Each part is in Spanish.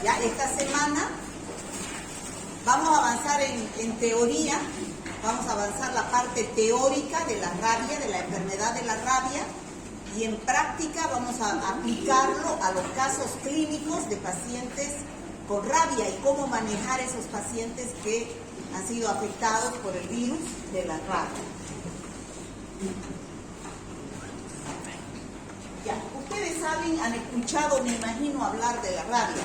Ya esta semana vamos a avanzar en teoría, vamos a avanzar la parte teórica de la rabia, de la enfermedad de la rabia, y en práctica vamos a aplicarlo a los casos clínicos de pacientes con rabia y cómo manejar esos pacientes que han sido afectados por el virus de la rabia. Ya, ustedes saben, han escuchado, me imagino, hablar de la rabia.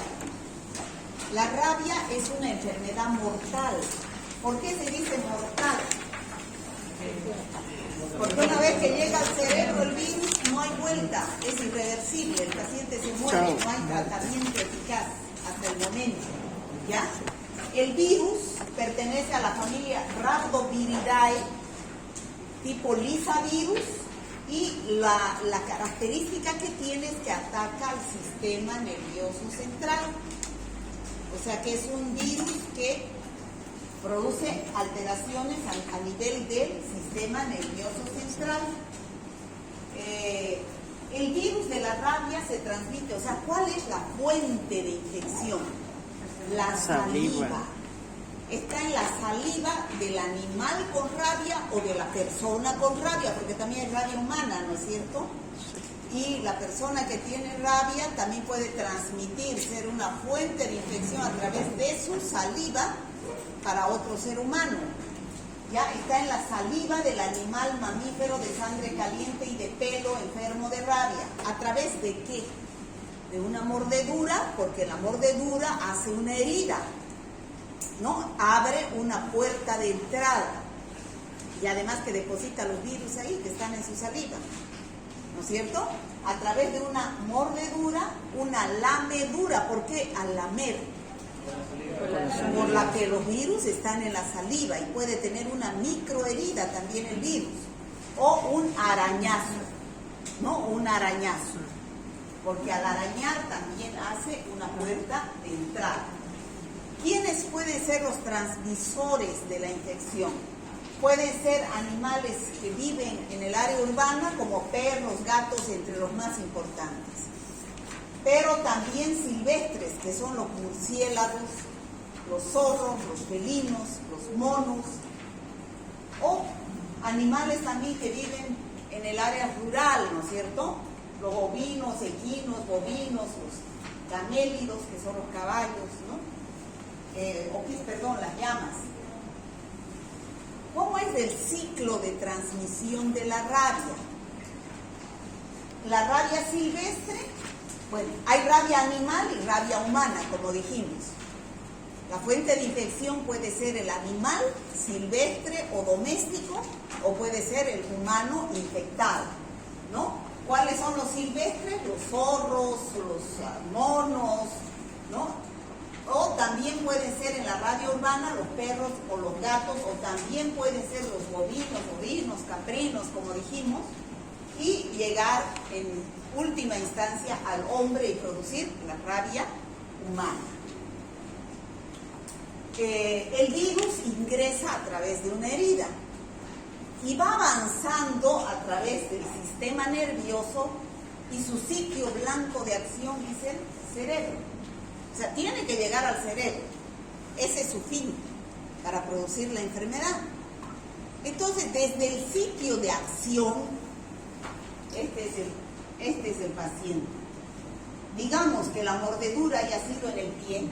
La rabia es una enfermedad mortal. ¿Por qué se dice mortal? Porque una vez que llega al cerebro el virus, no hay vuelta, es irreversible, el paciente se muere, no hay tratamiento eficaz hasta el momento. ¿Ya? El virus pertenece a la familia Rhabdoviridae, tipo Lyssavirus, y la característica que tiene es que ataca al sistema nervioso central. O sea que es un virus que produce alteraciones a nivel del sistema nervioso central. El virus de la rabia se transmite, o sea, ¿cuál es la fuente de infección? La saliva. Está en la saliva del animal con rabia o de la persona con rabia, porque también hay rabia humana, ¿no es cierto? Y la persona que tiene rabia también puede transmitir, ser una fuente de infección a través de su saliva para otro ser humano. Ya está en la saliva del animal mamífero de sangre caliente y de pelo enfermo de rabia. ¿A través de qué? De una mordedura, porque la mordedura hace una herida, ¿no? Abre una puerta de entrada y además que deposita los virus ahí que están en su saliva, ¿no es cierto? A través de una mordedura, una lamedura. ¿Por qué? Al lamer. Por la que los virus están en la saliva y puede tener una microherida también el virus. O un arañazo, ¿no? Un arañazo. Porque al arañar también hace una puerta de entrada. ¿Quiénes pueden ser los transmisores de la infección? Pueden ser animales que viven en el área urbana, como perros, gatos, entre los más importantes. Pero también silvestres, que son los murciélagos, los zorros, los felinos, los monos. O animales también que viven en el área rural, ¿no es cierto? Los ovinos, equinos, bovinos, los camélidos, que son los caballos, ¿no? Las llamas. ¿Cómo es el ciclo de transmisión de la rabia? La rabia silvestre, bueno, hay rabia animal y rabia humana, como dijimos. La fuente de infección puede ser el animal silvestre o doméstico, o puede ser el humano infectado, ¿no? ¿Cuáles son los silvestres? Los zorros, los monos, ¿no? O también pueden ser en la rabia urbana los perros o los gatos, o también pueden ser los bovinos, ovinos, caprinos, como dijimos, y llegar en última instancia al hombre y producir la rabia humana. El virus ingresa a través de una herida y va avanzando a través del sistema nervioso, y su sitio blanco de acción es el cerebro. O sea, tiene que llegar al cerebro. Ese es su fin, para producir la enfermedad. Entonces, desde el sitio de acción, este es el paciente. Digamos que la mordedura haya sido en el pie,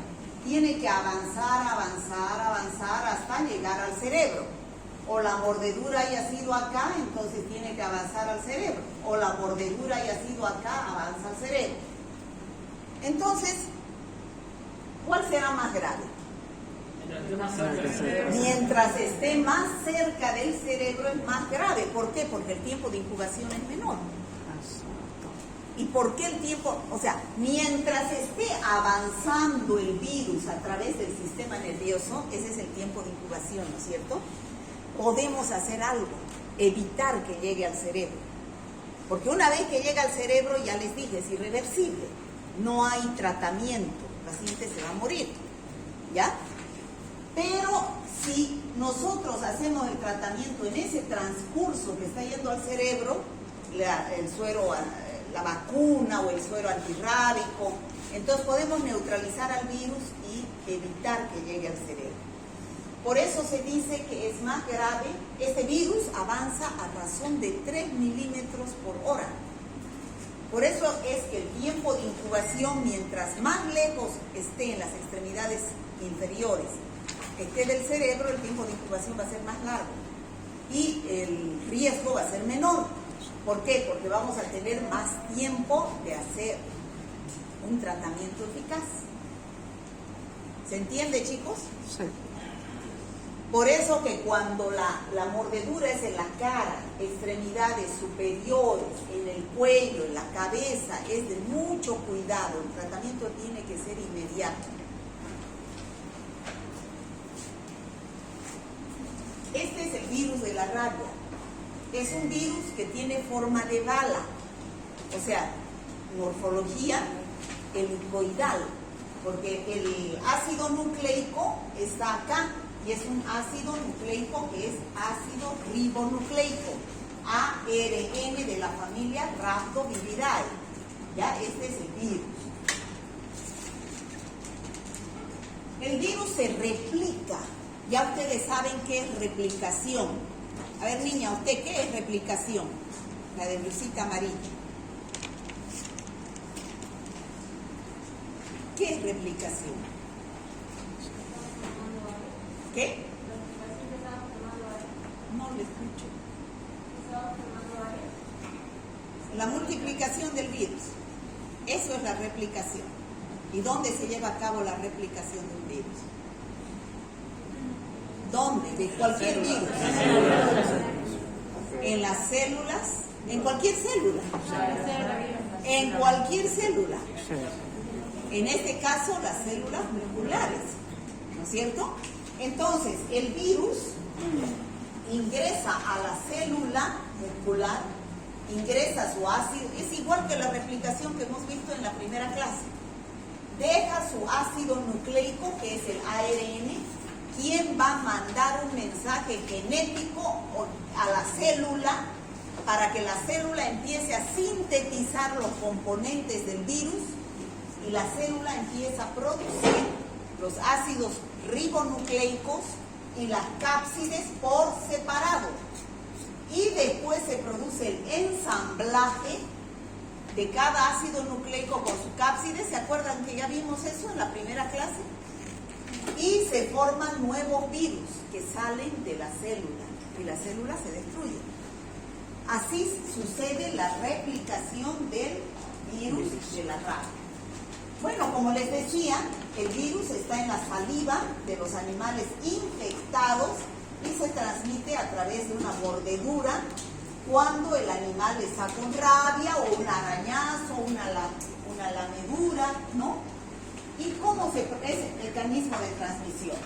tiene que avanzar hasta llegar al cerebro. O la mordedura haya sido acá, entonces tiene que avanzar al cerebro. O la mordedura haya sido acá, avanza al cerebro. Entonces, ¿cuál será más grave? Mientras esté más cerca del cerebro es más grave. ¿Por qué? Porque el tiempo de incubación es menor. ¿Y por qué el tiempo? O sea, mientras esté avanzando el virus a través del sistema nervioso, ese es el tiempo de incubación, ¿no es cierto? Podemos hacer algo, evitar que llegue al cerebro. Porque una vez que llega al cerebro, ya les dije, es irreversible. No hay tratamiento, el paciente se va a morir, ¿ya? Pero si nosotros hacemos el tratamiento en ese transcurso que está yendo al cerebro, el suero la vacuna o el suero antirrábico. Entonces podemos neutralizar al virus y evitar que llegue al cerebro. Por eso se dice que es más grave, este virus avanza a razón de 3 milímetros por hora. Por eso es que el tiempo de incubación, mientras más lejos esté en las extremidades inferiores, esté del cerebro, el tiempo de incubación va a ser más largo y el riesgo va a ser menor. ¿Por qué? Porque vamos a tener más tiempo de hacer un tratamiento eficaz. ¿Se entiende, chicos? Sí. Por eso que cuando la mordedura es en la cara, extremidades superiores, en el cuello, en la cabeza, es de mucho cuidado. El tratamiento tiene que ser inmediato. Este es el virus de la rabia. Es un virus que tiene forma de bala, o sea, morfología helicoidal, porque el ácido nucleico está acá y es un ácido nucleico que es ácido ribonucleico, ARN de la familia Rhabdoviridae. Ya, este es el virus. El virus se replica. Ya ustedes saben qué es replicación. A ver, niña, ¿usted qué es replicación? La de blusita amarilla. ¿Qué es replicación? ¿Qué? No le escucho. La multiplicación del virus. Eso es la replicación. ¿Y dónde se lleva a cabo la replicación de un virus? ¿Dónde? De cualquier virus. En las células, en cualquier célula. En cualquier célula. En este caso, las células musculares. ¿No es cierto? Entonces, el virus ingresa a la célula muscular, ingresa su ácido, es igual que la replicación que hemos visto en la primera clase. Deja su ácido nucleico, que es el ARN, quien va a mandar un mensaje genético a la célula para que la célula empiece a sintetizar los componentes del virus y la célula empieza a producir los ácidos ribonucleicos y las cápsides por separado. Y después se produce el ensamblaje de cada ácido nucleico con su cápside. ¿Se acuerdan que ya vimos eso en la primera clase? Y se forman nuevos virus que salen de la célula y la célula se destruye. Así sucede la replicación del virus de la rabia. Bueno, como les decía, el virus está en la saliva de los animales infectados y se transmite a través de una mordedura cuando el animal está con rabia o un arañazo, una lamedura, ¿no? ¿Y cómo es el mecanismo de transmisión?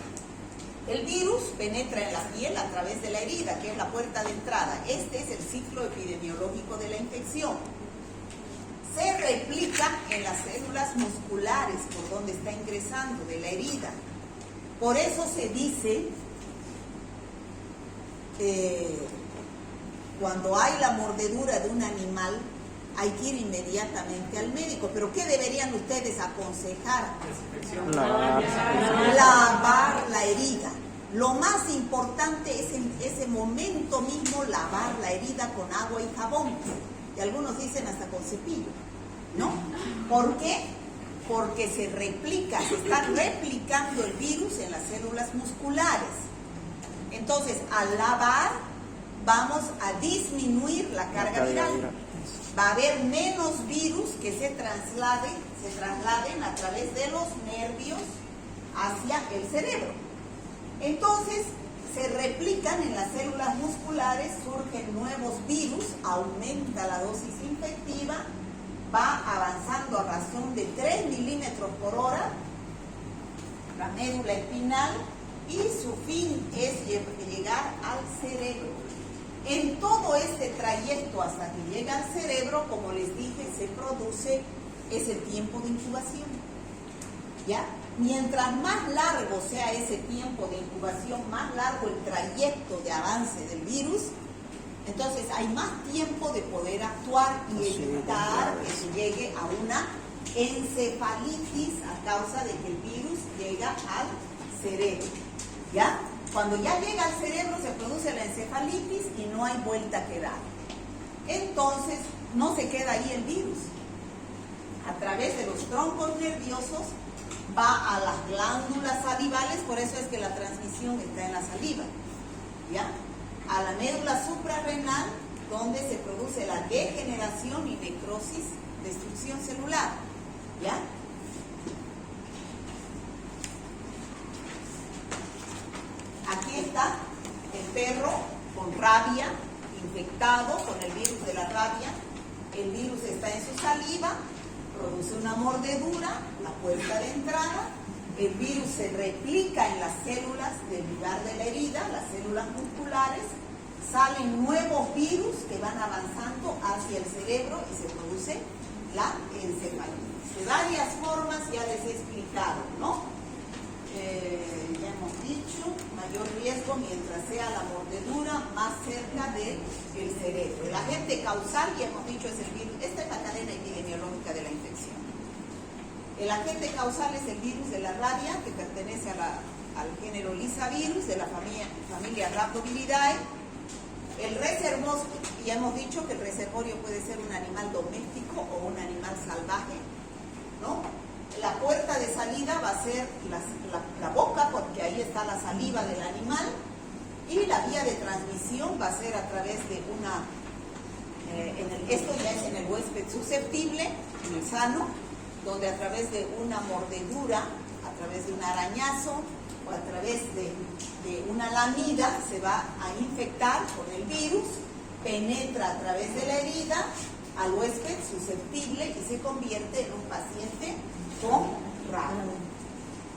El virus penetra en la piel a través de la herida, que es la puerta de entrada. Este es el ciclo epidemiológico de la infección. Se replica en las células musculares por donde está ingresando de la herida. Por eso se dice, cuando hay la mordedura de un animal, hay que ir inmediatamente al médico. ¿Pero qué deberían ustedes aconsejar? Lavar la herida. Lo más importante es en ese momento mismo lavar la herida con agua y jabón. Y algunos dicen hasta con cepillo, ¿no? ¿Por qué? Porque se replica, se está replicando el virus en las células musculares. Entonces, al lavar, vamos a disminuir la carga viral. Va a haber menos virus que se trasladen a través de los nervios hacia el cerebro. Entonces, se replican en las células musculares, surgen nuevos virus, aumenta la dosis infectiva, va avanzando a razón de 3 milímetros por hora, la médula espinal, y su fin es llegar al cerebro. En todo este trayecto hasta que llega al cerebro, como les dije, se produce, es el tiempo de incubación. ¿Ya? Mientras más largo sea ese tiempo de incubación, más largo el trayecto de avance del virus, Entonces hay más tiempo de poder actuar y evitar que se llegue a una encefalitis a causa de que el virus llega al cerebro. ¿Ya? Cuando ya llega al cerebro se produce la encefalitis y no hay vuelta que dar. Entonces no se queda ahí el virus. A través de los troncos nerviosos va a las glándulas salivales, por eso es que la transmisión está en la saliva. ¿Ya? A la médula suprarrenal, donde se produce la degeneración y necrosis, destrucción celular. ¿Ya? Aquí está el perro con rabia, infectado con el virus de la rabia. El virus está en su saliva, produce una mordedura, la puerta de entrada. El virus se replica en las células del lugar de la herida, las células musculares. Salen nuevos virus que van avanzando hacia el cerebro y se produce la encefalitis. De varias formas ya les he explicado, ¿no? Ya hemos dicho, mayor riesgo mientras sea la mordedura más cerca del cerebro. El agente causal, ya hemos dicho, es el virus. Esta es la cadena epidemiológica de la infección. El agente causal es el virus de la rabia, que pertenece al género Lyssavirus, de la familia Rhabdoviridae. El reservorio, ya hemos dicho que el reservorio puede ser un animal doméstico o un animal salvaje, ¿no? La puerta de salida va a ser la boca, porque ahí está la saliva del animal, y la vía de transmisión va a ser a través de una, esto ya es en el huésped susceptible, en el sano, donde a través de una mordedura, a través de un arañazo o a través de una lamida se va a infectar con el virus, penetra a través de la herida al huésped susceptible y se convierte en un paciente con rabia.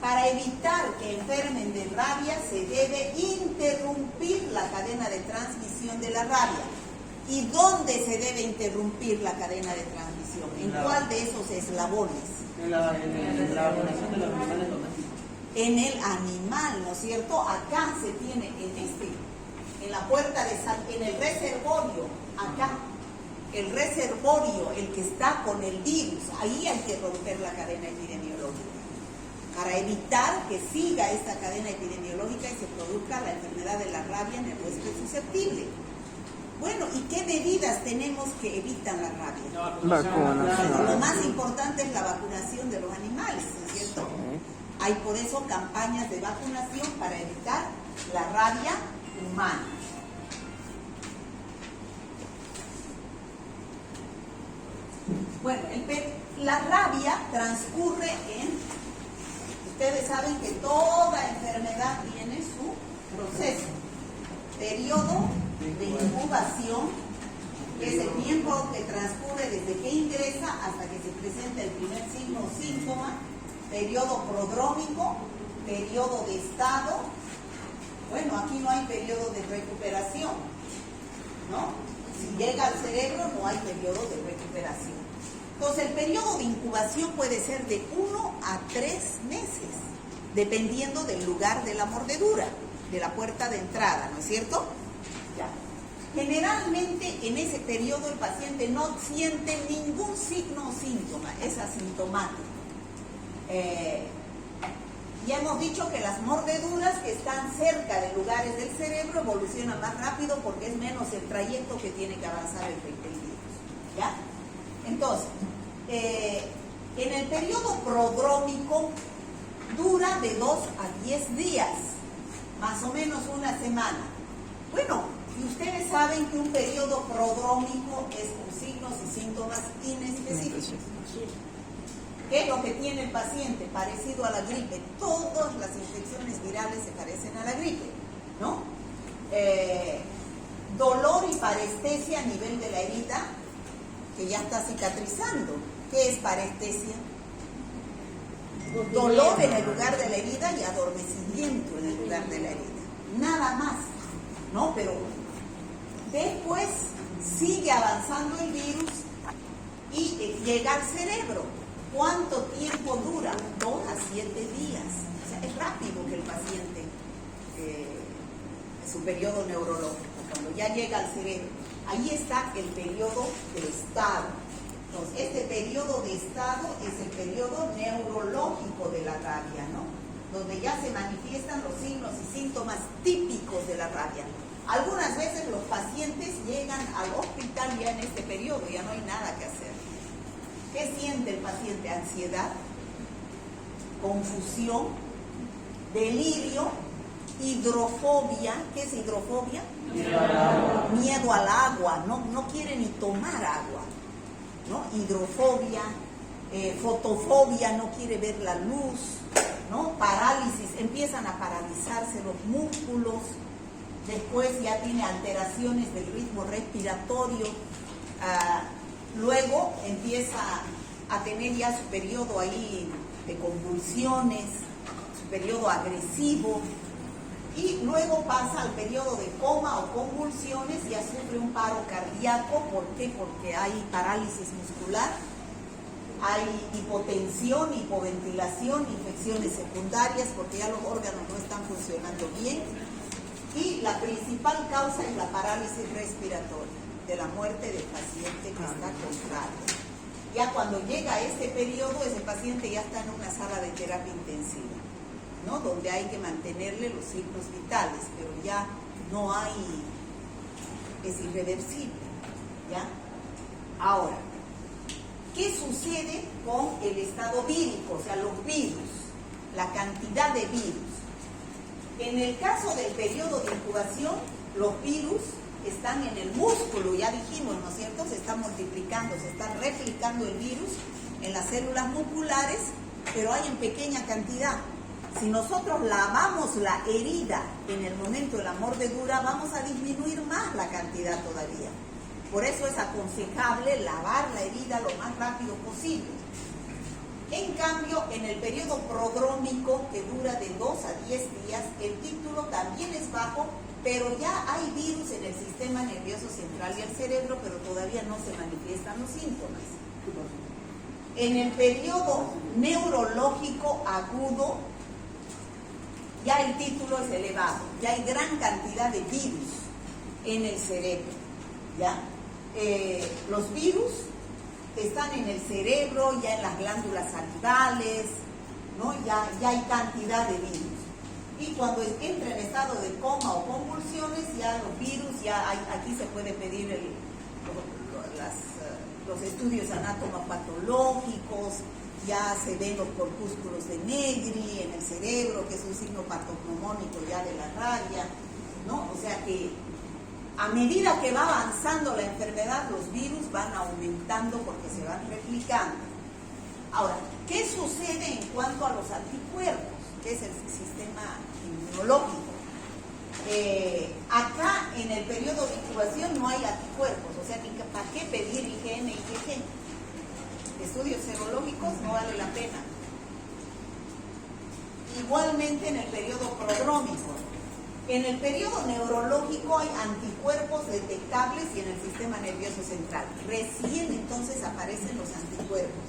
Para evitar que enfermen de rabia se debe interrumpir la cadena de transmisión de la rabia. ¿Y dónde se debe interrumpir la cadena de transmisión? ¿En cuál de esos eslabones? En la vacunación de los animales domésticos. En el animal, ¿no es cierto? Acá se tiene, en la puerta de en el reservorio, acá. El reservorio, el que está con el virus, ahí hay que romper la cadena epidemiológica para evitar que siga esta cadena epidemiológica y se produzca la enfermedad de la rabia en el huésped susceptible. Bueno, ¿y qué medidas tenemos que evitan la rabia? Vacunación. Lo más importante es la vacunación de los animales, ¿no es cierto? Sí. Hay por eso campañas de vacunación para evitar la rabia humana. Bueno, la rabia transcurre ustedes saben que toda enfermedad tiene su proceso, periodo de incubación, que es el tiempo que transcurre desde que ingresa hasta que se presenta el primer signo o síntoma, periodo prodrómico, periodo de estado. Bueno, aquí no hay periodo de recuperación, ¿no? Si llega al cerebro no hay periodo de recuperación. Entonces el periodo de incubación puede ser de 1 a 3 meses, dependiendo del lugar de la mordedura, de la puerta de entrada, ¿no es cierto? Ya. Generalmente en ese periodo el paciente no siente ningún signo o síntoma, es asintomático. Ya hemos dicho que las mordeduras que están cerca de lugares del cerebro evolucionan más rápido porque es menos el trayecto que tiene que avanzar el virus. ¿Ya? Entonces, en el periodo prodrómico dura de 2 a 10 días, más o menos una semana. Bueno, y ustedes saben que un periodo prodrómico es con signos y síntomas inespecíficos. ¿Qué es lo que tiene el paciente? Parecido a la gripe. Todas las infecciones virales se parecen a la gripe, ¿no? Dolor y parestesia a nivel de la herida, que ya está cicatrizando. ¿Qué es parestesia? Dolor en el lugar de la herida y adormecimiento en el lugar de la herida. Nada más, ¿no? Pero después sigue avanzando el virus y llega al cerebro. ¿Cuánto tiempo dura? 2 a 7 días. O sea, es rápido que el paciente, su periodo neurológico, cuando ya llega al cerebro. Ahí está el periodo de estado. Entonces, este periodo de estado es el periodo neurológico de la rabia, ¿no? Donde ya se manifiestan los signos y síntomas típicos de la rabia. Algunas veces los pacientes llegan al hospital ya en este periodo, ya no hay nada que hacer. ¿Qué siente el paciente? Ansiedad, confusión, delirio, hidrofobia. ¿Qué es hidrofobia? Miedo al agua, no quiere ni tomar agua, ¿no? Hidrofobia, fotofobia, no quiere ver la luz, ¿no? Parálisis, empiezan a paralizarse los músculos, después ya tiene alteraciones del ritmo respiratorio, luego empieza a tener ya su periodo ahí de convulsiones, su periodo agresivo, y luego pasa al periodo de coma o convulsiones, ya sufre un paro cardíaco. ¿Por qué? Porque hay parálisis muscular, hay hipotensión, hipoventilación, infecciones secundarias, porque ya los órganos no están funcionando bien. Y la principal causa es la parálisis respiratoria, de la muerte del paciente que está con rabia. Ya cuando llega este periodo, ese paciente ya está en una sala de terapia intensiva, ¿no? Donde hay que mantenerle los signos vitales, pero ya no hay, es irreversible, ¿ya? Ahora, ¿qué sucede con el estado vírico? O sea, los virus, la cantidad de virus. En el caso del periodo de incubación, los virus están en el músculo, ya dijimos, ¿no es cierto? Se está multiplicando, se está replicando el virus en las células musculares, pero hay en pequeña cantidad. Si nosotros lavamos la herida en el momento de la mordedura, vamos a disminuir más la cantidad todavía. Por eso es aconsejable lavar la herida lo más rápido posible. En cambio, en el periodo prodrómico, que dura de 2 a 10 días, el título también es bajo, pero ya hay virus en el sistema nervioso central y el cerebro, pero todavía no se manifiestan los síntomas. En el periodo neurológico agudo, ya el título es elevado, ya hay gran cantidad de virus en el cerebro, ¿ya? Los virus están en el cerebro, ya en las glándulas salivales, ¿no? Ya hay cantidad de virus. Y cuando entra en estado de coma o convulsiones, ya los virus, ya hay, aquí se puede pedir los estudios anatomopatológicos, ya se ven los corpúsculos de Negri en el cerebro, que es un signo patognomónico ya de la rabia, ¿no? O sea que a medida que va avanzando la enfermedad, los virus van aumentando porque se van replicando. Ahora, ¿qué sucede en cuanto a los anticuerpos? Que es el sistema inmunológico. Acá en el periodo de incubación no hay anticuerpos, o sea, ¿para qué pedir IgM y IgG? Estudios serológicos no vale la pena. Igualmente en el periodo prodrómico. En el periodo neurológico hay anticuerpos detectables y en el sistema nervioso central. Recién entonces aparecen los anticuerpos.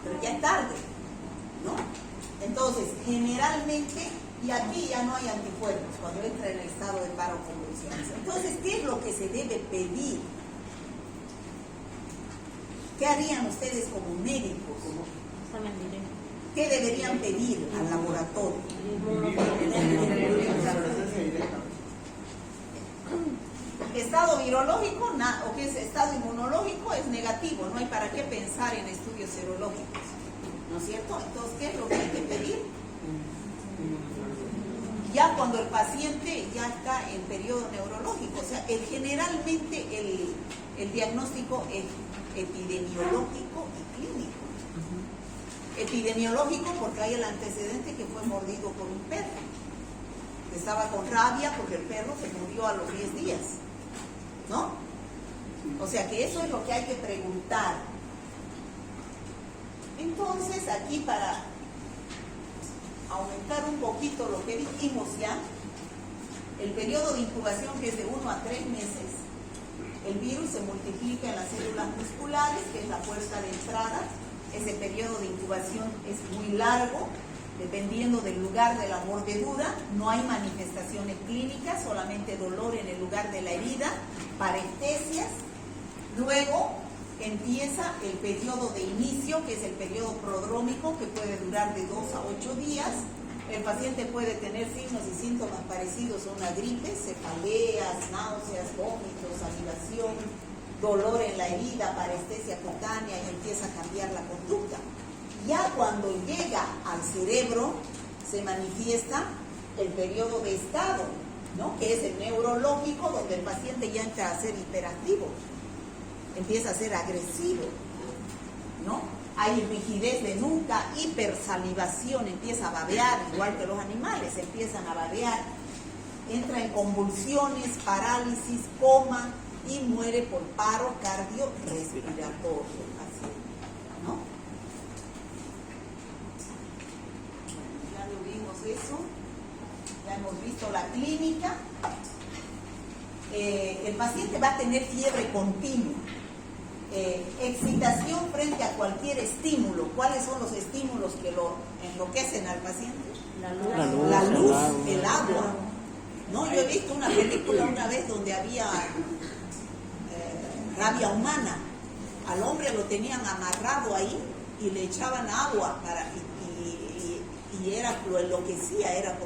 Pero ya es tarde, ¿no? Entonces, generalmente, y aquí ya no hay anticuerpos cuando entra en el estado de paro o convulsiones. Entonces, ¿qué es lo que se debe pedir? ¿Qué harían ustedes como médicos? ¿Qué deberían pedir al laboratorio? Estado virológico, o que es estado inmunológico, es negativo, no hay para qué pensar en estudios serológicos, ¿no es cierto? Entonces, ¿qué es lo que hay que pedir? Ya cuando el paciente ya está en periodo neurológico, o sea, generalmente el diagnóstico es epidemiológico y clínico. Epidemiológico porque hay el antecedente que fue mordido por un perro. Estaba con rabia porque el perro se murió a los 10 días, ¿no? O sea que eso es lo que hay que preguntar. Entonces, aquí para aumentar un poquito lo que dijimos ya, el periodo de incubación, que es de 1 a 3 meses, el virus se multiplica en las células musculares, que es la puerta de entrada. Ese periodo de incubación es muy largo, Dependiendo del lugar de la mordedura, no hay manifestaciones clínicas, solamente dolor en el lugar de la herida, parestesias. Luego empieza el periodo de inicio, que es el periodo prodrómico, que puede durar de 2 a 8 días. El paciente puede tener signos y síntomas parecidos a una gripe, cefaleas, náuseas, vómitos, salivación, dolor en la herida, parestesia cutánea, y empieza a cambiar la conducta. Ya cuando llega al cerebro se manifiesta el periodo de estado, ¿no? Que es el neurológico, donde el paciente ya entra a ser hiperactivo, empieza a ser agresivo, ¿no? Hay rigidez de nuca, hipersalivación, empieza a babear, igual que los animales, empiezan a babear, entra en convulsiones, parálisis, coma y muere por paro cardiorrespiratorio, ¿no? Eso, ya hemos visto la clínica. El paciente va a tener fiebre continua, excitación frente a cualquier estímulo. ¿Cuáles son los estímulos que lo enloquecen al paciente? La luz, el agua, ¿no? Yo he visto una película una vez donde había rabia humana. Al hombre lo tenían amarrado ahí y le echaban agua y lo enloquecía, era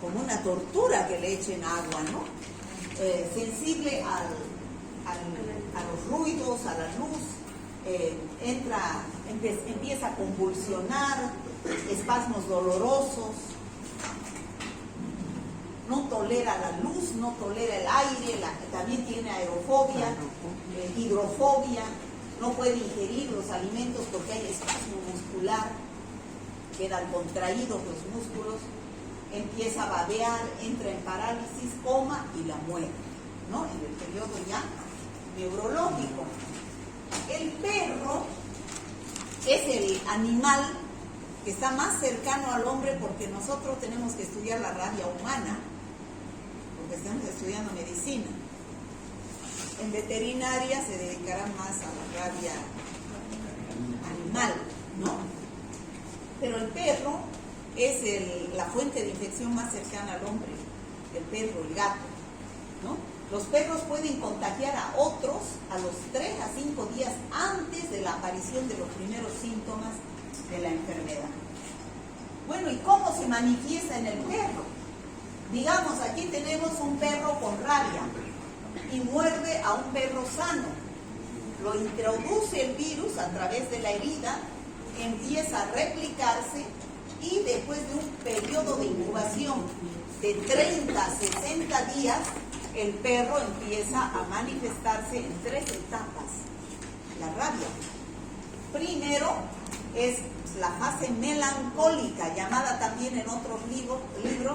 como una tortura que le echen agua, ¿no? Sensible a los ruidos, a la luz, empieza a convulsionar, espasmos dolorosos, no tolera la luz, no tolera el aire, también tiene aerofobia, hidrofobia, no puede ingerir los alimentos porque hay espasmo muscular, quedan contraídos los músculos, empieza a babear, entra en parálisis, coma y la muerte, ¿no? En el periodo ya neurológico. El perro es el animal que está más cercano al hombre porque nosotros tenemos que estudiar la rabia humana, porque estamos estudiando medicina. En veterinaria se dedicarán más a la rabia animal, ¿no? Pero el perro es la fuente de infección más cercana al hombre, el perro, el gato, ¿no? Los perros pueden contagiar a otros a los 3 a 5 días antes de la aparición de los primeros síntomas de la enfermedad. Bueno, ¿y cómo se manifiesta en el perro? Digamos, aquí tenemos un perro con rabia y muerde a un perro sano. Lo introduce el virus a través de la herida, empieza a replicarse y después de un periodo de incubación de 30 a 60 días, el perro empieza a manifestarse en 3 etapas. La rabia. Primero es la fase melancólica, llamada también en otros libros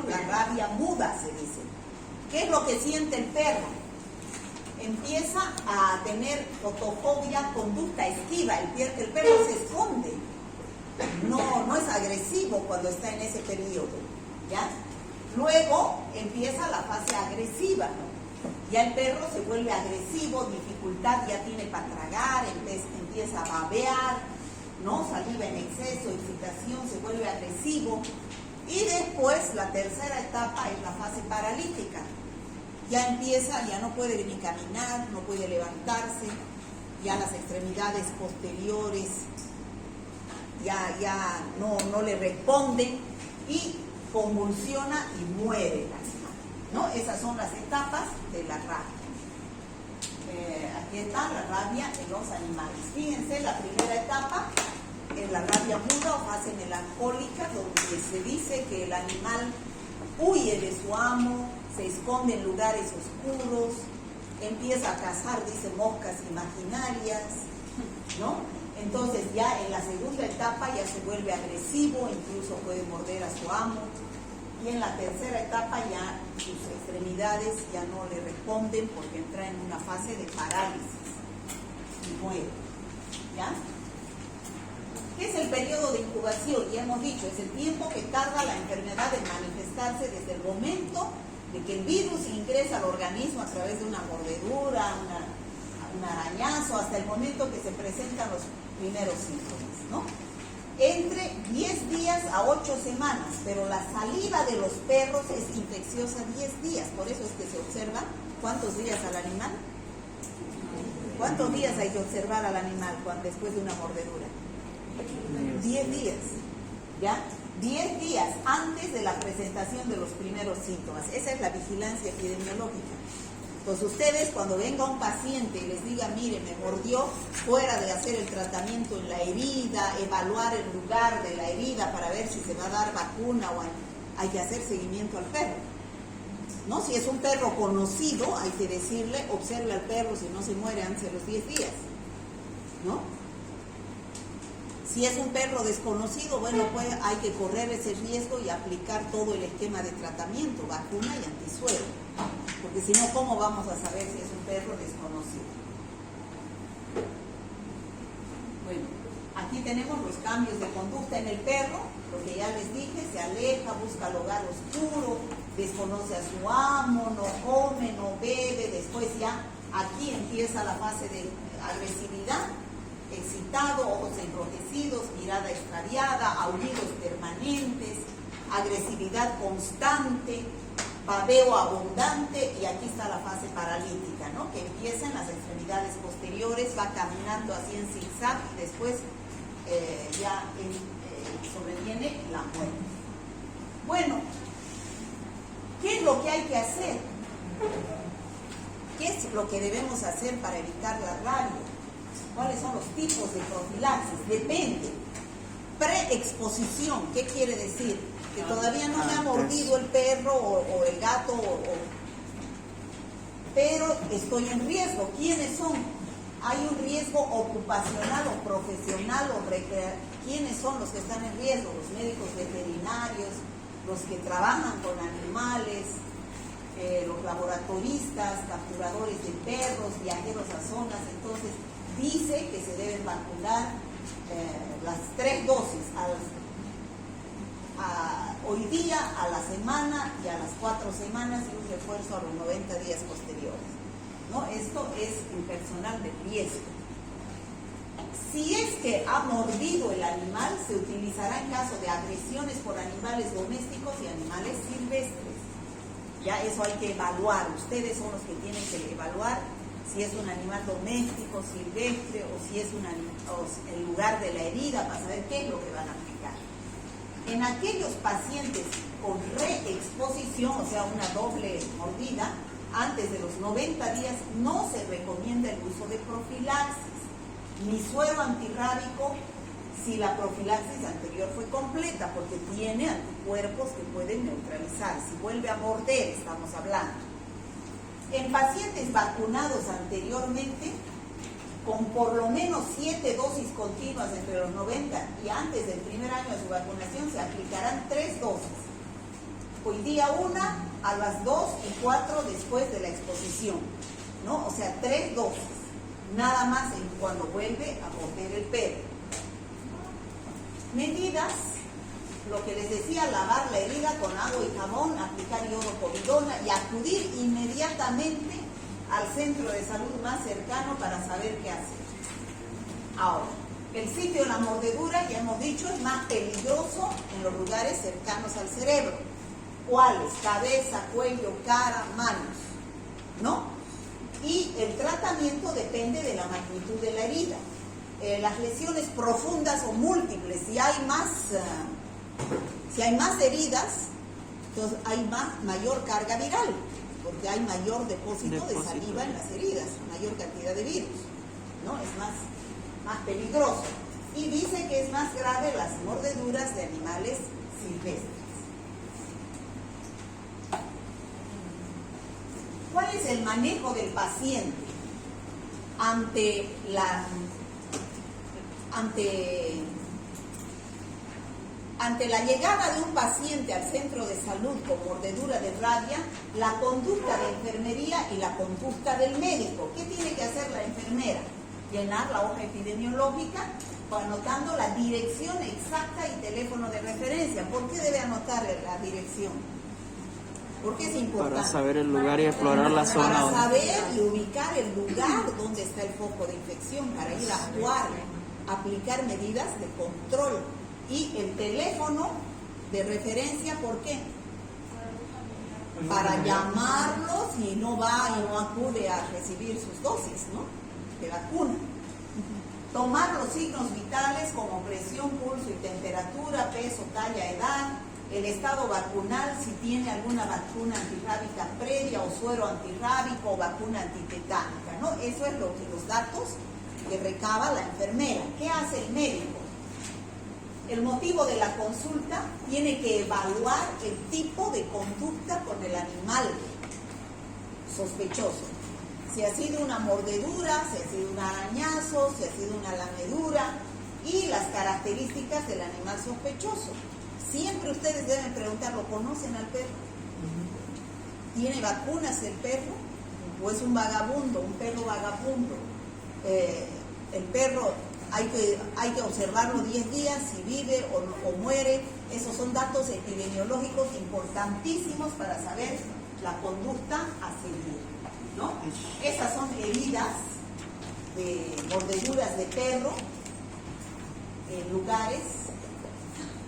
la rabia muda, se dice. ¿Qué es lo que siente el perro? Empieza a tener fotofobia, conducta esquiva. El perro se esconde. No es agresivo cuando está en ese periodo, ¿ya? Luego empieza la fase agresiva, ¿no? Ya el perro se vuelve agresivo, dificultad ya tiene para tragar, empieza a babear, ¿no? Saliva en exceso, excitación, se vuelve agresivo. Y después la tercera etapa es la fase paralítica. Ya empieza, ya no puede ni caminar, no puede levantarse, ya las extremidades posteriores ya no le responden y convulsiona y muere, ¿no? Esas son las etapas de la rabia. Aquí está la rabia en los animales. Fíjense, la primera etapa es la rabia muda o fase melancólica, donde se dice que el animal huye de su amo, se esconde en lugares oscuros, empieza a cazar, dice, moscas imaginarias, ¿no? Entonces ya en la segunda etapa ya se vuelve agresivo, incluso puede morder a su amo. Y en la tercera etapa ya sus extremidades ya no le responden porque entra en una fase de parálisis y muere. ¿Ya? ¿Qué es el periodo de incubación? Ya hemos dicho, es el tiempo que tarda la enfermedad en manifestarse desde el momento de que el virus ingresa al organismo a través de una mordedura, un arañazo, hasta el momento que se presentan los primeros síntomas, ¿no? Entre 10 días hasta 8 semanas, pero la saliva de los perros es infecciosa 10 días. Por eso es que se observa cuántos días al animal. ¿Cuántos días hay que observar al animal después de una mordedura? 10 días. ¿Ya? 10 días antes de la presentación de los primeros síntomas. Esa es la vigilancia epidemiológica. Pues ustedes, cuando venga un paciente y les diga, mire, me mordió, fuera de hacer el tratamiento en la herida, evaluar el lugar de la herida para ver si se va a dar vacuna o hay que hacer seguimiento al perro. ¿No? Si es un perro conocido, hay que decirle, observe al perro si no se muere antes de los 10 días. ¿No? Si es un perro desconocido, bueno, pues hay que correr ese riesgo y aplicar todo el esquema de tratamiento, vacuna y antisuero. Porque si no, ¿cómo vamos a saber si es un perro desconocido? Bueno, aquí tenemos los cambios de conducta en el perro, lo que ya les dije, se aleja, busca el hogar oscuro, desconoce a su amo, no come, no bebe, después ya aquí empieza la fase de agresividad, excitado, ojos enrojecidos, mirada extraviada, aullidos permanentes, agresividad constante, babeo abundante, y aquí está la fase paralítica, ¿no? Que empieza en las extremidades posteriores, va caminando así en zigzag y después ya sobreviene la muerte. Bueno, ¿qué es lo que hay que hacer? ¿Qué es lo que debemos hacer para evitar la rabia? ¿Cuáles son los tipos de profilaxis? Depende. Preexposición, ¿qué quiere decir? Que todavía no me ha mordido el perro o el gato, pero estoy en riesgo. ¿Quiénes son? Hay un riesgo ocupacional o profesional o recreativo. ¿Quiénes son los que están en riesgo? Los médicos veterinarios, los que trabajan con animales, los laboratoristas, capturadores de perros, viajeros a zonas. Entonces, dice que se deben vacunar las 3 dosis hoy día, a la semana y a las 4 semanas, y un refuerzo a los 90 días posteriores, ¿no? Esto es el personal de riesgo. Si es que ha mordido el animal, se utilizará en caso de agresiones por animales domésticos y animales silvestres. Ya eso hay que evaluar. Ustedes son los que tienen que evaluar si es un animal doméstico, silvestre, o si es el lugar de la herida, para saber qué es lo que van a aplicar. En aquellos pacientes con reexposición, o sea, una doble mordida, antes de los 90 días no se recomienda el uso de profilaxis, ni suero antirrábico si la profilaxis anterior fue completa, porque tiene anticuerpos que pueden neutralizar. Si vuelve a morder, estamos hablando. En pacientes vacunados anteriormente, con por lo menos 7 dosis continuas entre los 90 y antes del primer año de su vacunación, se aplicarán 3 dosis. Hoy día una, a las 2 y 4 después de la exposición, ¿no? O sea, 3 dosis, nada más en cuando vuelve a morder el perro. Medidas, lo que les decía, lavar la herida con agua y jabón, aplicar iodopovidona y acudir inmediatamente al centro de salud más cercano para saber qué hacer. Ahora, el sitio de la mordedura, ya hemos dicho, es más peligroso en los lugares cercanos al cerebro. ¿Cuáles? Cabeza, cuello, cara, manos, ¿no? Y el tratamiento depende de la magnitud de la herida. Las lesiones profundas o múltiples, si hay más heridas, entonces hay mayor carga viral, porque hay mayor depósito de saliva en las heridas, mayor cantidad de virus, ¿no? Es más peligroso. Y dice que es más grave las mordeduras de animales silvestres. ¿Cuál es el manejo del paciente ante la llegada de un paciente al centro de salud con mordedura de rabia? La conducta de enfermería y la conducta del médico. ¿Qué tiene que hacer la enfermera? Llenar la hoja epidemiológica anotando la dirección exacta y teléfono de referencia. ¿Por qué debe anotar la dirección? Porque es importante. Para saber el lugar y explorar la zona. Para saber y ubicar el lugar donde está el foco de infección, para ir a actuar, aplicar medidas de control Y el teléfono de referencia, ¿por qué? Para llamarlos y no va y no acude a recibir sus dosis, ¿no?, de vacuna. Tomar los signos vitales como presión, pulso y temperatura, peso, talla, edad, el estado vacunal, si tiene alguna vacuna antirrábica previa o suero antirrábico o vacuna antitetánica, ¿no? Eso es lo que los datos que recaba la enfermera. ¿Qué hace el médico? El motivo de la consulta tiene que evaluar el tipo de conducta con el animal sospechoso. Si ha sido una mordedura, si ha sido un arañazo, si ha sido una lamedura y las características del animal sospechoso. Siempre ustedes deben preguntar, ¿lo conocen al perro? ¿Tiene vacunas el perro? ¿O es un vagabundo, un perro vagabundo? El perro hay que observarlo 10 días, si vive o muere. Esos son datos epidemiológicos importantísimos para saber la conducta a seguir, ¿no? Esas son heridas de mordeduras de perro en lugares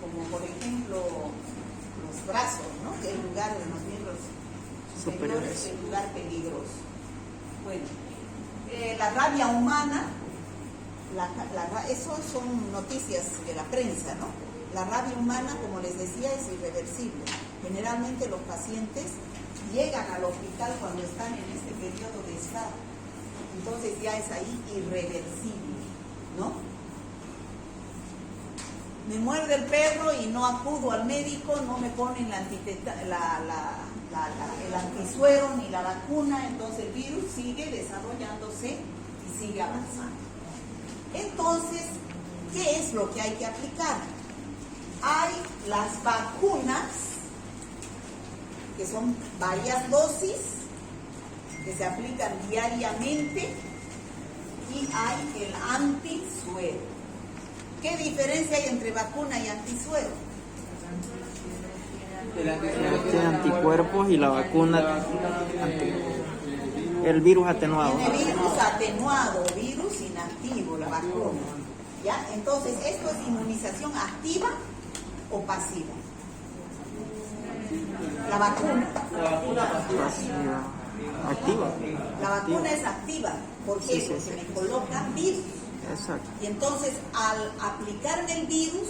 como por ejemplo los brazos, ¿no?, que es el lugar de los miembros superiores, el lugar peligroso. Bueno, la rabia humana, eso son noticias de la prensa, ¿no? La rabia humana, como les decía, es irreversible. Generalmente los pacientes llegan al hospital cuando están en este periodo de estado, entonces ya es ahí irreversible, ¿no? Me muerde el perro y no acudo al médico, no me ponen el antisuero ni la vacuna, entonces el virus sigue desarrollándose y sigue avanzando. Entonces, ¿qué es lo que hay que aplicar? Hay las vacunas, que son varias dosis, que se aplican diariamente, y hay el antisuero. ¿Qué diferencia hay entre vacuna y antisuero? Tiene anticuerpos y la vacuna el virus atenuado. Tiene virus atenuado, virus inactivo, la vacuna. ¿Ya? Entonces, ¿esto es inmunización activa o pasiva? La vacuna. Pasiva. Activa. La vacuna es activa. ¿Por qué? Sí. Porque me colocan virus. Exacto. Y entonces, al aplicarme el virus,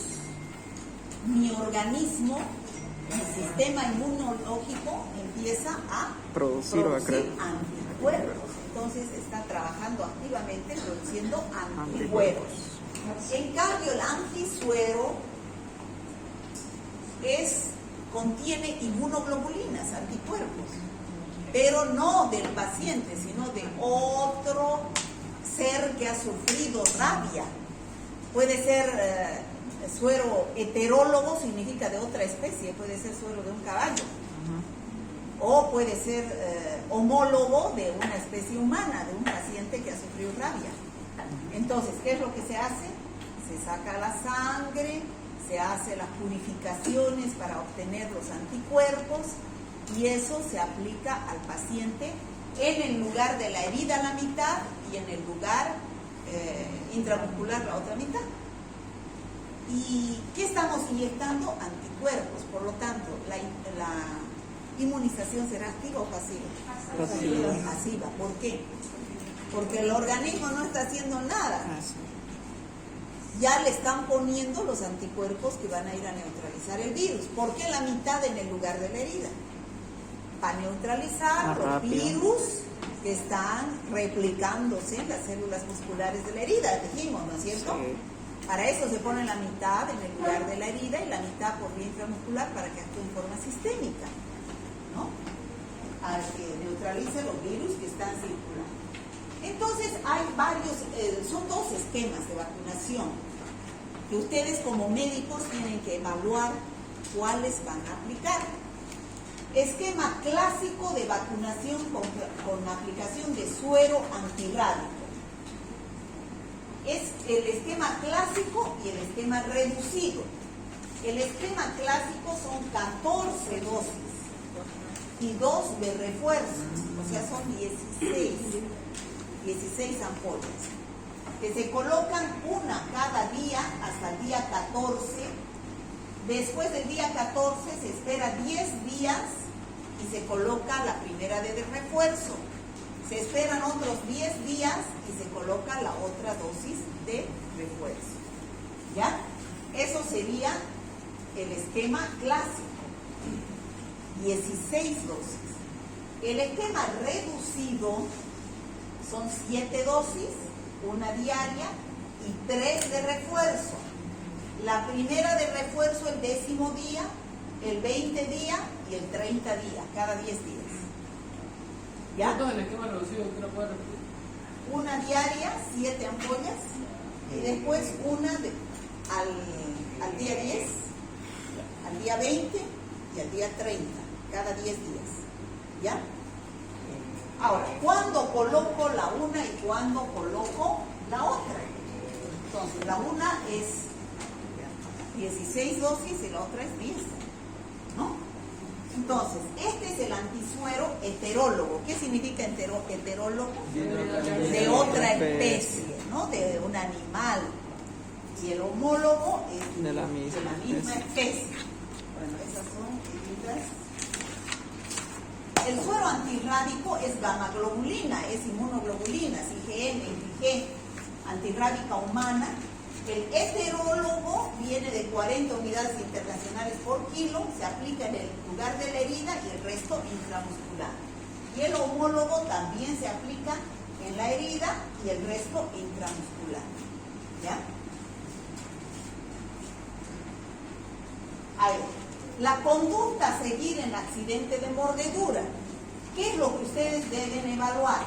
mi organismo, mi sistema inmunológico empieza a producir anticuerpos. Entonces está trabajando activamente produciendo anticuerpos. En cambio, el antisuero contiene inmunoglobulinas, anticuerpos, pero no del paciente, sino de otro ser que ha sufrido rabia. Puede ser suero heterólogo, significa de otra especie, puede ser suero de un caballo, o puede ser homólogo de una especie humana, de un paciente que ha sufrido rabia. Entonces, ¿qué es lo que se hace? Se saca la sangre, se hace las purificaciones para obtener los anticuerpos, y eso se aplica al paciente en el lugar de la herida a la mitad y en el lugar intramuscular la otra mitad. ¿Y qué estamos inyectando? Anticuerpos. Por lo tanto, la inmunización será activa o pasiva. Pasiva. ¿Por qué? Porque el organismo no está haciendo nada. Ya le están poniendo los anticuerpos que van a ir a neutralizar el virus. ¿Por qué la mitad en el lugar de la herida? Para neutralizar los virus que están replicándose en las células musculares de la herida, dijimos, ¿no es cierto? Sí. Para eso se pone la mitad en el lugar de la herida y la mitad por vía intramuscular para que actúe en forma sistémica, ¿no? Para que neutralice los virus que están circulando. Entonces hay varios, son dos esquemas de vacunación que ustedes como médicos tienen que evaluar cuáles van a aplicar. Esquema clásico de vacunación con aplicación de suero antirrábico. Es el esquema clásico y el esquema reducido. El esquema clásico son 14 dosis y 2 de refuerzo, o sea, son 16 ampollas. que se colocan una cada día hasta el día 14. Después del día 14 se espera 10 días y se coloca la primera de refuerzo. Se esperan otros 10 días y se coloca la otra dosis de refuerzo. ¿Ya? Eso sería el esquema clásico. 16 dosis. El esquema reducido son 7 dosis, una diaria y 3 de refuerzo. La primera de refuerzo el 10º día, el 20 día y el 30 día, cada 10 días. ¿Ya? ¿Cuánto es el esquema reducido? ¿Usted lo puede repetir? Una diaria, 7 ampollas, y después una al día 10, al día 20 y al día 30, cada 10 días. ¿Ya? Ahora, ¿cuándo coloco la una y cuándo coloco la otra? Entonces, la una es 16 dosis y la otra es 10, ¿no? Entonces, este es el antisuero heterólogo. ¿Qué significa heterólogo? De otra especie, ¿no? De un animal. Y el homólogo es de la misma especie. Bueno, esas son medidas. El suero antirrábico es gamma-globulina, es inmunoglobulina, es IgM, IgG, antirrábica humana. El heterólogo viene de 40 unidades internacionales por kilo, se aplica en el lugar de la herida y el resto intramuscular. Y el homólogo también se aplica en la herida y el resto intramuscular. ¿Ya? A ver, la conducta a seguir en accidente de mordedura. ¿Qué es lo que ustedes deben evaluar?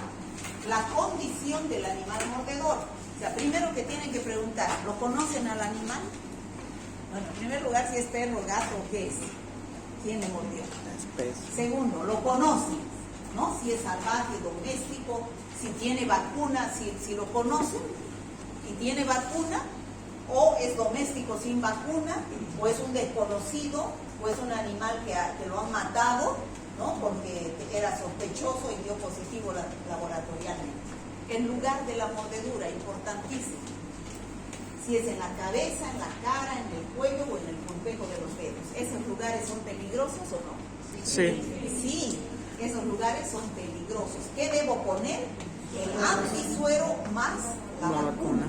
La condición del animal mordedor. O sea, primero que tienen que preguntar, ¿lo conocen al animal? Bueno, en primer lugar, si es perro, gato, ¿qué es? ¿Quién le mordió? Segundo, ¿lo conocen? ¿No? Si es salvaje, doméstico, si tiene vacuna, si lo conocen y tiene vacuna, o es doméstico sin vacuna, o es un desconocido, o es un animal que lo han matado, ¿no? Porque era sospechoso y dio positivo laboratorialmente. El lugar de la mordedura, importantísimo. Si es en la cabeza, en la cara, en el cuello o en el pulpejo de los dedos. ¿Esos lugares son peligrosos o no? Sí. Sí, esos lugares son peligrosos. ¿Qué debo poner? El antisuero más la vacuna.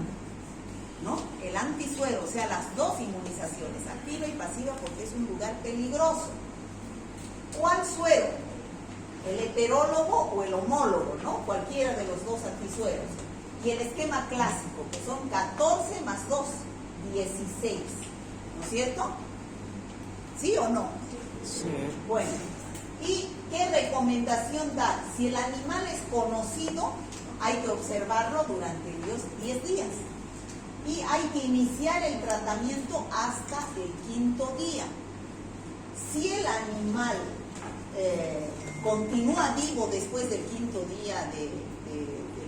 ¿No? El antisuero, o sea, las dos inmunizaciones, activa y pasiva, porque es un lugar peligroso. ¿Cuál suero? El heterólogo o el homólogo, ¿no? Cualquiera de los dos antisueros. Y el esquema clásico, que son 14 más 2, 16. ¿No es cierto? ¿Sí o no? Sí. Bueno, ¿y qué recomendación da? Si el animal es conocido, hay que observarlo durante 10 días. Y hay que iniciar el tratamiento hasta el 5.º día. Si el animal continúa vivo después del 5.º día del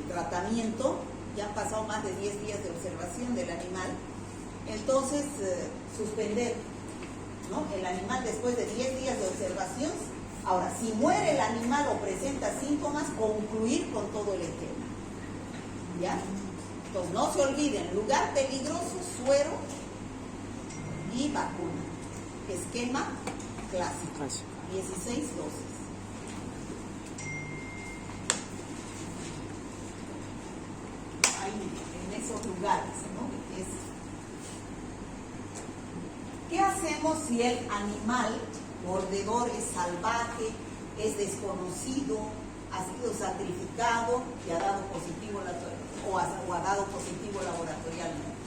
tratamiento, ya han pasado más de 10 días de observación del animal, entonces suspender, ¿no? El animal después de 10 días de observación. Ahora, si muere el animal o presenta síntomas, concluir con todo el esquema. ¿Ya? Entonces, no se olviden, lugar peligroso, suero y vacuna. Esquema clásico. 16 dosis. Ahí, en esos lugares, ¿no? ¿Qué hacemos si el animal mordedor es salvaje, es desconocido, ha sido sacrificado y ha dado positivo o ha dado positivo laboratorialmente?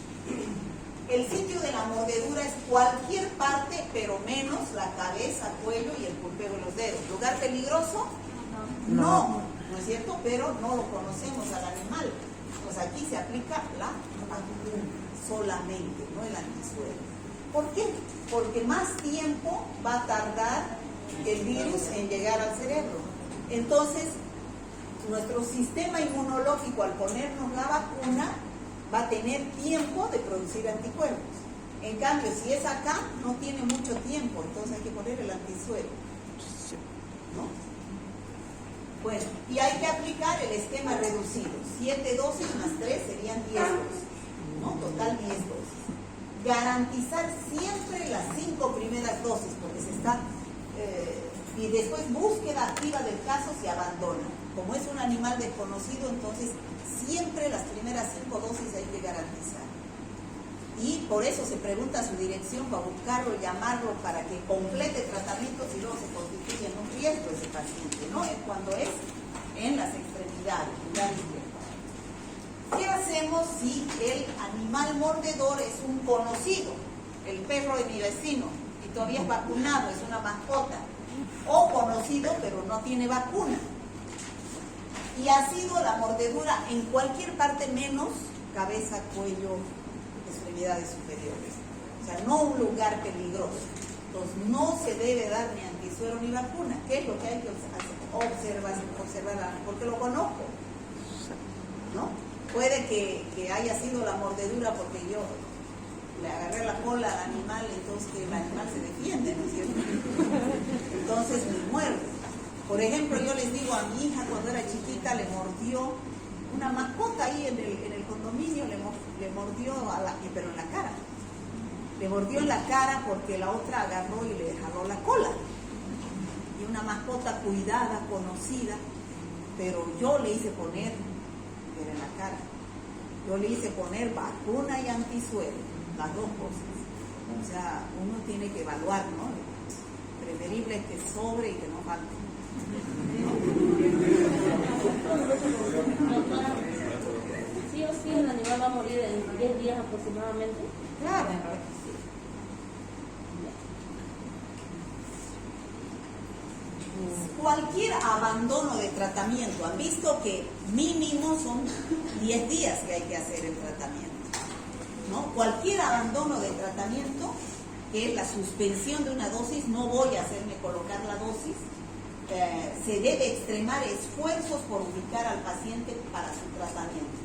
El sitio de la mordedura es cualquier parte, pero menos la cabeza, cuello y el pulpero de los dedos. ¿Lugar peligroso? No, ¿no es cierto? Pero no lo conocemos al animal. Pues aquí se aplica la vacuna solamente, no el antisuero. ¿Por qué? Porque más tiempo va a tardar el virus en llegar al cerebro. Entonces, nuestro sistema inmunológico, al ponernos la vacuna, va a tener tiempo de producir anticuerpos. En cambio, si es acá, no tiene mucho tiempo, entonces hay que poner el antisuero, ¿no? Bueno, y hay que aplicar el esquema reducido. 7 dosis más 3 serían 10 dosis, ¿no? Total 10 dosis. Garantizar siempre las 5 primeras dosis, porque se está... y después búsqueda activa del caso se abandona. Como es un animal desconocido, entonces siempre las primeras 5 dosis hay que garantizar. Y por eso se pregunta a su dirección para buscarlo, llamarlo para que complete tratamientos y luego se constituye en un riesgo ese paciente, ¿no? Es cuando es en las extremidades, lugares riesgos. ¿Qué hacemos si el animal mordedor es un conocido? El perro de mi vecino y todavía es vacunado, es una mascota. O conocido pero no tiene vacuna. Y ha sido la mordedura en cualquier parte menos cabeza, cuello, extremidades superiores. O sea, no un lugar peligroso. Entonces no se debe dar ni antisuero ni vacuna. ¿Qué es lo que hay que observar? Porque lo conozco, ¿no? Puede que haya sido la mordedura porque yo le agarré la cola al animal, entonces que el animal se defiende, ¿no es cierto? Entonces me muerde. Por ejemplo, yo les digo a mi hija cuando era chiquita le mordió una mascota ahí en el condominio, le mordió, pero en la cara. Le mordió en la cara porque la otra agarró y le jaló la cola. Y una mascota cuidada, conocida, pero yo le hice poner, en la cara, yo le hice poner vacuna y antisuero, las dos cosas. O sea, uno tiene que evaluar, ¿no? Preferible es que sobre y que no falte. Sí o sí el animal va a morir en 10 días aproximadamente. Claro. Cualquier abandono de tratamiento, han visto que mínimo son 10 días que hay que hacer el tratamiento, ¿no? Cualquier abandono de tratamiento, que es la suspensión de una dosis, no voy a hacerme colocar la dosis, se debe extremar esfuerzos por ubicar al paciente para su tratamiento,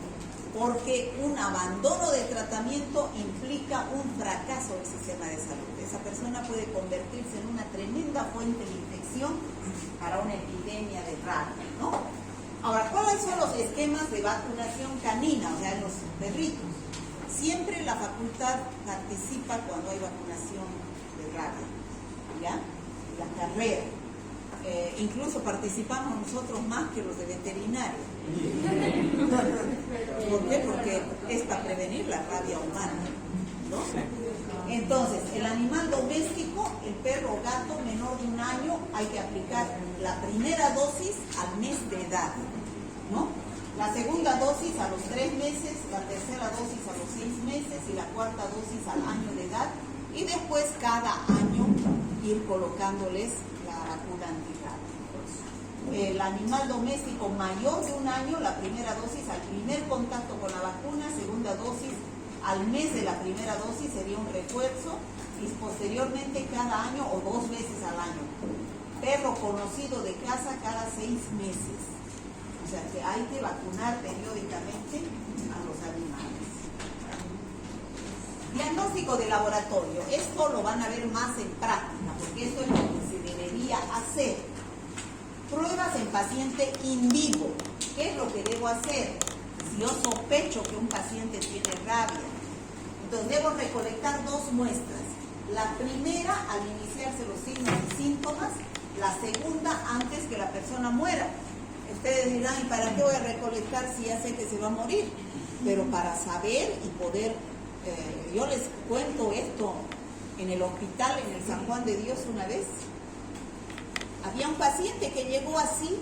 porque un abandono de tratamiento implica un fracaso del sistema de salud. Esa persona puede convertirse en una tremenda fuente de infección para una epidemia de rabia, ¿no? Ahora, ¿cuáles son los esquemas de vacunación canina, o sea, en los perritos? Siempre la facultad participa cuando hay vacunación de rabia, ¿ya? La carrera. Incluso participamos nosotros más que los de veterinario. ¿Por qué? Porque es para prevenir la rabia humana, ¿no? Entonces, el animal doméstico, el perro o gato menor de 1 año, hay que aplicar la primera dosis al mes de edad, ¿no? La segunda dosis a los 3 meses, la tercera dosis a los 6 meses y la cuarta dosis al año de edad, y después cada año ir colocándoles la vacuna antirrábica. El animal doméstico mayor de 1 año, la primera dosis al primer contacto con la vacuna, segunda dosis al mes de la primera dosis sería un refuerzo, y posteriormente cada año o 2 veces al año. Perro conocido de casa cada 6 meses. O sea que hay que vacunar periódicamente a los animales. Diagnóstico de laboratorio. Esto lo van a ver más en práctica, porque esto es lo que se debería hacer. Pruebas en paciente in vivo. ¿Qué es lo que debo hacer? Si yo sospecho que un paciente tiene rabia, entonces debo recolectar 2 muestras. La primera al iniciarse los signos y síntomas, la segunda antes que la persona muera. Ustedes dirán, ¿y para qué voy a recolectar si ya sé que se va a morir? Pero para saber y poder, yo les cuento esto en el hospital, en el San Juan de Dios una vez. Había un paciente que llegó así,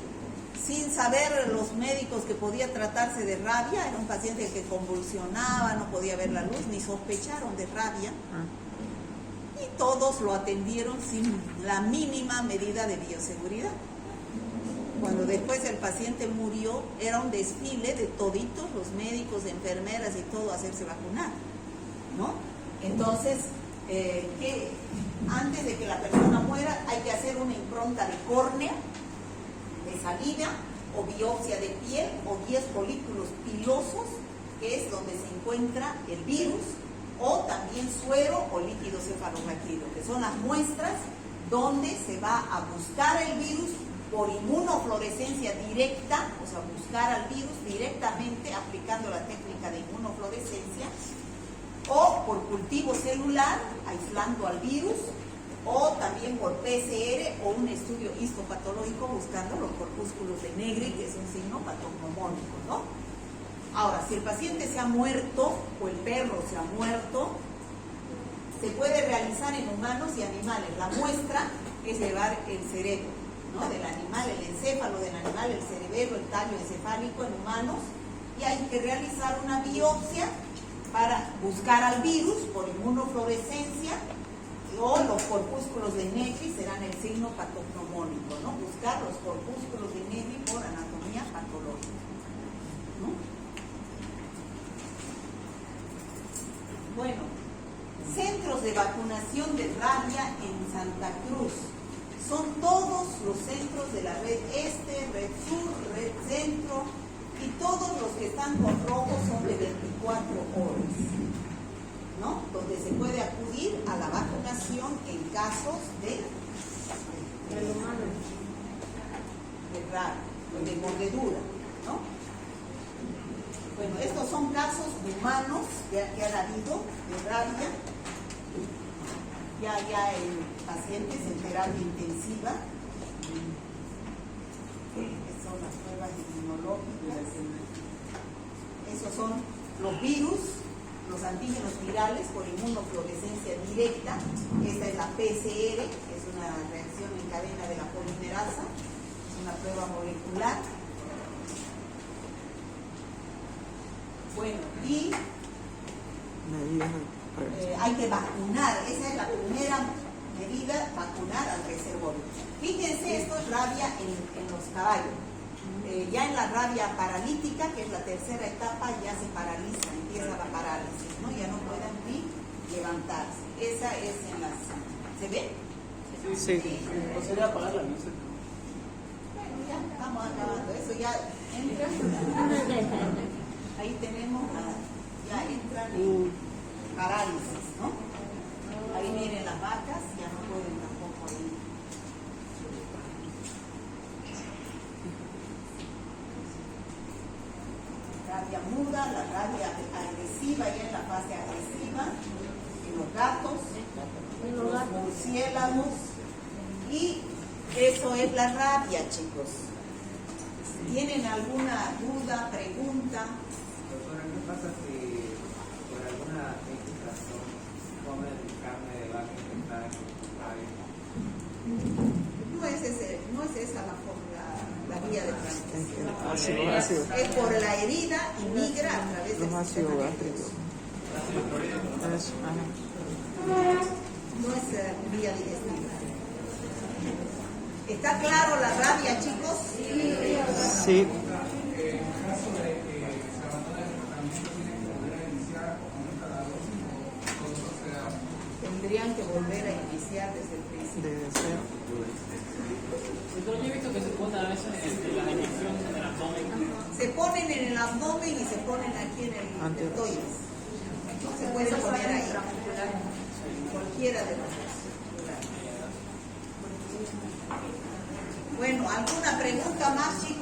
sin saber los médicos que podía tratarse de rabia. Era un paciente que convulsionaba, no podía ver la luz, ni sospecharon de rabia. Y todos lo atendieron sin la mínima medida de bioseguridad. Cuando después el paciente murió, era un desfile de toditos, los médicos, enfermeras y todo, a hacerse vacunar, ¿no? Entonces, antes de que la persona muera, hay que hacer una impronta de córnea, de saliva, o biopsia de piel, o 10 folículos pilosos, que es donde se encuentra el virus, o también suero o líquido cefalorraquídeo, que son las muestras donde se va a buscar el virus por inmunofluorescencia directa, o sea, buscar al virus directamente aplicando la técnica de inmunofluorescencia, o por cultivo celular, aislando al virus, o también por PCR o un estudio histopatológico buscando los corpúsculos de Negri, que es un signo patognomónico, ¿no? Ahora, si el paciente se ha muerto o el perro se ha muerto, se puede realizar en humanos y animales. La muestra es llevar el cerebro, ¿no?, del animal, el encéfalo del animal, el cerebelo, el tallo encefálico en humanos, y hay que realizar una biopsia para buscar al virus por inmunofluorescencia, o los corpúsculos de Negri serán el signo patognomónico, ¿no? Buscar los corpúsculos de Negri por anatomía patológica, ¿no? Bueno, centros de vacunación de rabia en Santa Cruz. Son todos los centros de la red este, red sur, red centro, y todos los que están con rojo son de 24 horas, ¿no? Donde se puede acudir a la vacunación en casos de rabia, de mordedura, ¿no? Bueno, estos son casos humanos que han habido de rabia, ya en pacientes en terapia intensiva. Son las pruebas inmunológicas. Esos son los virus, los antígenos virales por inmunofluorescencia directa. Esta es la PCR, que es una reacción en cadena de la polimerasa, es una prueba molecular. Bueno, y hay que vacunar, esa es la primera medida, vacunar al reservorio. Fíjense, esto es rabia en los caballos. Ya en la rabia paralítica, que es la tercera etapa, ya se paraliza, empieza la parálisis, ¿no? Ya no pueden ni levantarse. Esa es en las... ¿Se ve? Sí. ¿O sería apagar la luz? Bueno, ya estamos acabando. Eso ya entra. Ahí tenemos ya entran en parálisis, ¿no? Ahí miren las vacas, ya no pueden tampoco ir. Rabia muda, la rabia agresiva, ya en la fase agresiva, en los gatos, en los murciélagos, y eso es la rabia, chicos. ¿Tienen alguna duda, pregunta? Doctora, ¿qué pasa si por alguna X razón comen carne de vaca infectada con rabia? No es esa la vía de transmisión. Es por la herida y migra a través del ácidos sistema gástricos. nervioso. No es vía digestiva. ¿Está claro la rabia, chicos? Sí. Tendrían que volver a iniciar desde el principio. Debe ser. Yo he visto que se pone a veces la inyección en el abdomen. Se ponen en el abdomen y se ponen aquí en el deltoides. Se puede poner ahí. Cualquiera de los dos. Bueno, ¿alguna pregunta más, chicos?